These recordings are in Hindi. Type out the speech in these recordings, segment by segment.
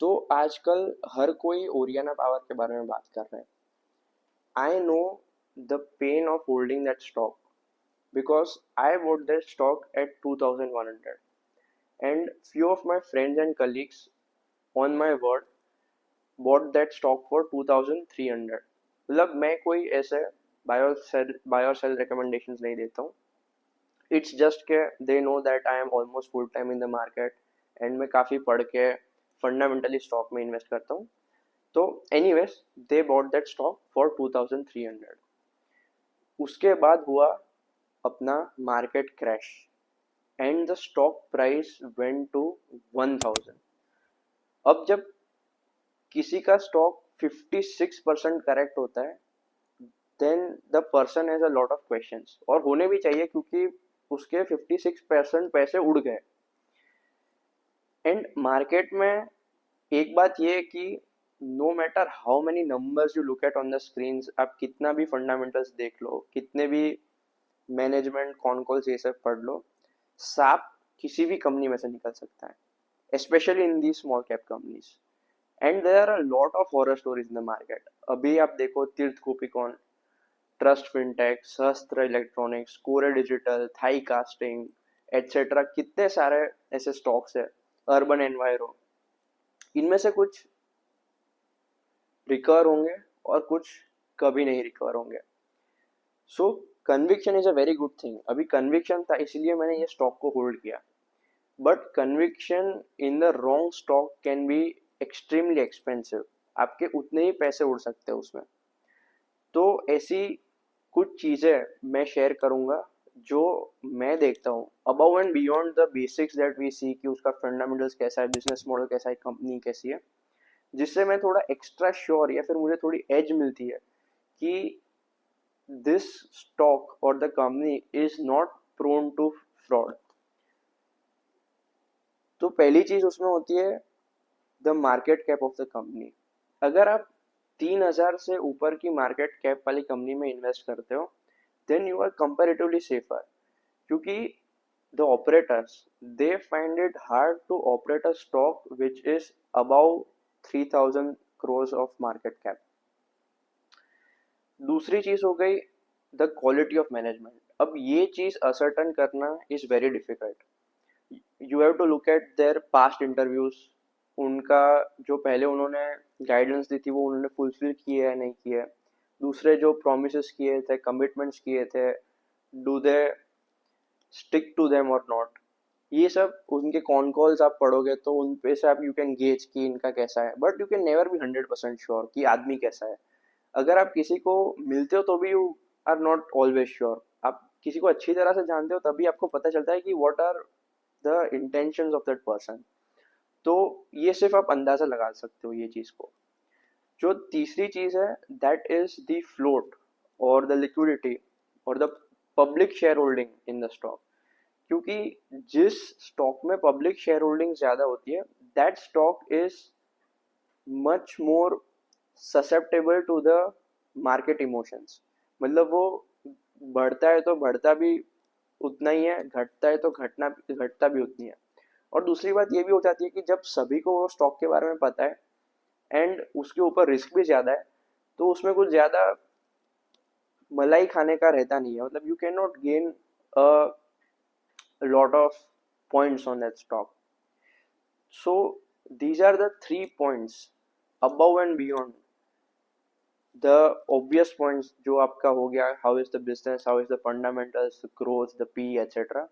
तो आजकल हर कोई ओरियाना पावर के बारे में बात कर रहे हैं. I know the pain of holding that stock because I bought that stock at 2100 and few of my friends and colleagues on my word bought that stock for 2300. मतलब मैं कोई ऐसे बाय और सेल रिकमेंडेशंस नहीं देता हूँ. इट्स जस्ट के they know that I am almost full time in the market and मैं काफ़ी पढ़ के फंडामेंटली स्टॉक में इन्वेस्ट करता हूँ. तो anyways they bought that stock for 2300. उसके बाद हुआ अपना market crash and the stock price went to 1000. अब जब किसी का स्टॉक 56% करेक्ट होता है then the person has a lot of questions, और होने भी चाहिए क्योंकि उसके 56% पैसे उड़ गए. एंड मार्केट में एक बात ये है कि no matter how many numbers you look at on the screen, आप कितना भी फंडामेंटल्स देख लो, कितने भी मैनेजमेंट कॉन कॉल्स ये सब पढ़ लो, सांप किसी भी कंपनी में से निकल सकता है, especially in these small cap companies. And there are a lot of horror stories in the market. अभी आप देखो तीर्थ कॉपिकॉन, ट्रस्ट फिनटेक, सहस्त्र इलेक्ट्रॉनिक्स, कोरे डिजिटल, थाई कास्टिंग एटसेट्रा, कितने सारे ऐसे स्टॉक्स है. अर्बन एनवायरो, इनमें से कुछ रिकवर होंगे और कुछ कभी नहीं रिकवर होंगे. So conviction is a very good thing. अभी कन्विक्शन था इसलिए मैंने ये स्टॉक को होल्ड किया. But conviction in the wrong stock can be extremely expensive. आपके उतने ही पैसे उड़ सकते हैं उसमें. तो ऐसी कुछ चीज़ें मैं शेयर करूँगा जो मैं देखता हूँ above and beyond the basics that we see, कि उसका फंडामेंटल्स कैसा है, बिजनेस मॉडल कैसा है, कंपनी कैसी है, जिससे मैं थोड़ा एक्स्ट्रा श्योर या फिर मुझे थोड़ी एज मिलती है कि दिस स्टॉक और the company is not prone to fraud. तो पहली चीज उसमें होती है the market cap of the company. अगर आप 3000 से ऊपर की मार्केट कैप वाली कंपनी में इन्वेस्ट करते हो then you are comparatively safer, क्योंकि the operators they find it hard to operate a stock which is about 3000 crores of market cap. दूसरी चीज हो गई द क्वालिटी ऑफ मैनेजमेंट. अब ये चीज असर्टन करना is very difficult. You have to look at their past interviews, उनका जो पहले उन्होंने गाइडेंस दी थी वो उन्होंने फुलफिल किए है नहीं किए. दूसरे जो प्रोमिस किए थे, कमिटमेंट्स किए थे, do they stick to them और नॉट. ये सब उनके कॉन कॉल्स आप पढ़ोगे तो उन पे से आप यू कैन गेज कि इनका कैसा है. But you can never be 100% sure कि आदमी कैसा है. अगर आप किसी को मिलते हो तो भी you are not always sure. आप किसी को अच्छी तरह से जानते हो तभी आपको पता चलता है कि what are the intentions of that person. तो ये सिर्फ आप अंदाजा लगा सकते हो ये चीज को. जो तीसरी चीज है दैट इज द फ्लोट और द लिक्विडिटी और the public share holding in the stock. क्योंकि जिस स्टॉक में पब्लिक शेयर होल्डिंग ज्यादा होती है that stock is much more susceptible to the market emotions. मतलब वो बढ़ता है तो बढ़ता भी उतना ही है, घटता है तो घटता भी उतनी है. और दूसरी बात ये भी हो जाती है कि जब सभी को वो स्टॉक के बारे में पता है एंड उसके ऊपर रिस्क भी ज़्यादा है तो उसमें कुछ ज़्यादा मलाई खाने का रहता नहीं है. मतलब you can not gain a lot of points on that stock. So these are the 3 points above and beyond the obvious points जो आपका हो गया how is the business, how is the fundamentals, the growth, the P etcetera,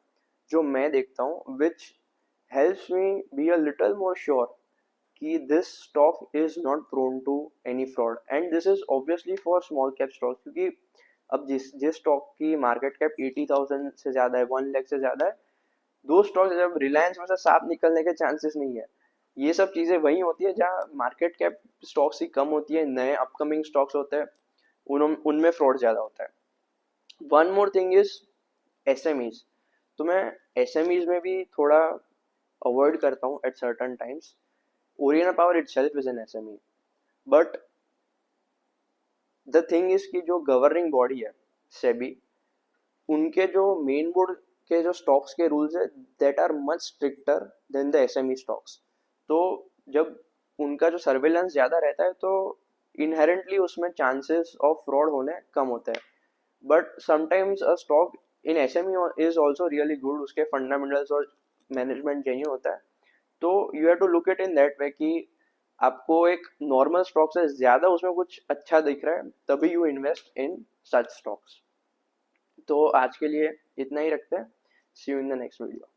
जो मैं देखता हूँ which helps me be a little more sure कि this stock is not prone to any fraud. And this is obviously for small cap stock, क्योंकि अब जिस जिस स्टॉक की मार्केट कैप 80,000 से ज़्यादा है, 1 लाख से ज़्यादा है, दो स्टॉक जब रिलायंस में से सांप निकलने के चांसेस नहीं है. ये सब चीज़ें वही होती है जहाँ मार्केट कैप स्टॉक्स की कम होती है, नए अपकमिंग स्टॉक्स होते हैं, उनमें फ्रॉड ज़्यादा होता है. One more thing is S. तो मैं एस में भी थोड़ा अवॉइड करता हूँ at certain times. Orion power it self is an S. But the thing is कि जो गवर्निंग बॉडी है सेबी, उनके जो मेन बोर्ड के जो स्टॉक्स के रूल्स है that are much stricter than the S stocks. तो जब उनका जो सर्वेलेंस ज़्यादा रहता है तो इनहेरेंटली उसमें चांसेस ऑफ फ्रॉड होने कम होते हैं. But sometimes a stock in SME is also really good, उसके फंडामेंटल्स और मैनेजमेंट जेन्युइन होता है. तो you have to look it in that way कि आपको एक नॉर्मल स्टॉक से ज़्यादा उसमें कुछ अच्छा दिख रहा है, तभी you invest in such stocks. तो आज के लिए इतना ही रखते हैं. See you in the next video.